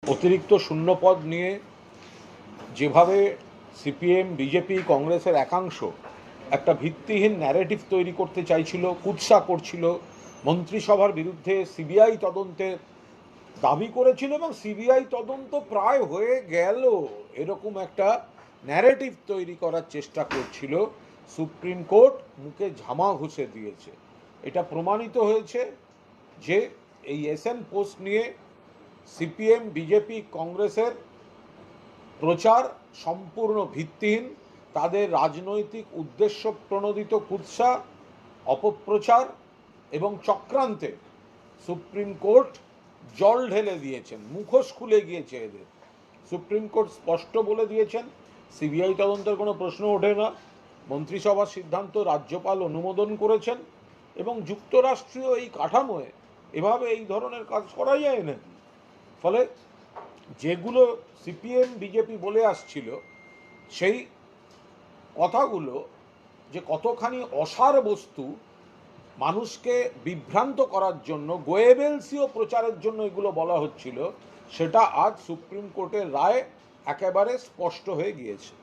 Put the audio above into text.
অতিরিক্ত শূন্যপদ নিয়ে যেভাবে সিপিএম, বিজেপি, কংগ্রেসের একাংশ একটা ভিত্তিহীন ন্যারেটিভ তৈরি করতে চাইছিল, কুৎসা করছিল, মন্ত্রিসভার বিরুদ্ধে সিবিআই তদন্তের দাবি করেছিল এবং সিবিআই তদন্ত প্রায় হয়ে গেল, এরকম একটা ন্যারেটিভ তৈরি করার চেষ্টা করছিল, সুপ্রিম কোর্ট মুখে ঝামা ঘষে দিয়েছে। এটা প্রমাণিত হয়েছে যে এই এসএন পোস্ট নিয়ে সিপিএম, বিজেপি, কংগ্রেসের প্রচার সম্পূর্ণ ভিত্তিহীন। তাদের রাজনৈতিক উদ্দেশ্য প্রণোদিত কুৎসা, অপপ্রচার এবং চক্রান্তে সুপ্রিম কোর্ট জল ঢেলে দিয়েছেন, মুখোশ খুলে গিয়েছে এদের। সুপ্রিম কোর্ট স্পষ্ট বলে দিয়েছেন সিবিআই তদন্তের কোনো প্রশ্ন ওঠে না, মন্ত্রিসভার সিদ্ধান্ত রাজ্যপাল অনুমোদন করেছেন এবং যুক্তরাষ্ট্রীয় এই কাঠামোয় এভাবে এই ধরনের কাজ করা যায় নাকি। ফলে যেগুলো সিপিএম, বিজেপি বলে আসছিল সেই কথাগুলো যে কতখানি অসার বস্তু, মানুষকে বিভ্রান্ত করার জন্য, গোয়েবেলসীয় প্রচারের জন্য এগুলো বলা হচ্ছিল, সেটা আজ সুপ্রিম কোর্টের রায় একেবারে স্পষ্ট হয়ে গিয়েছে।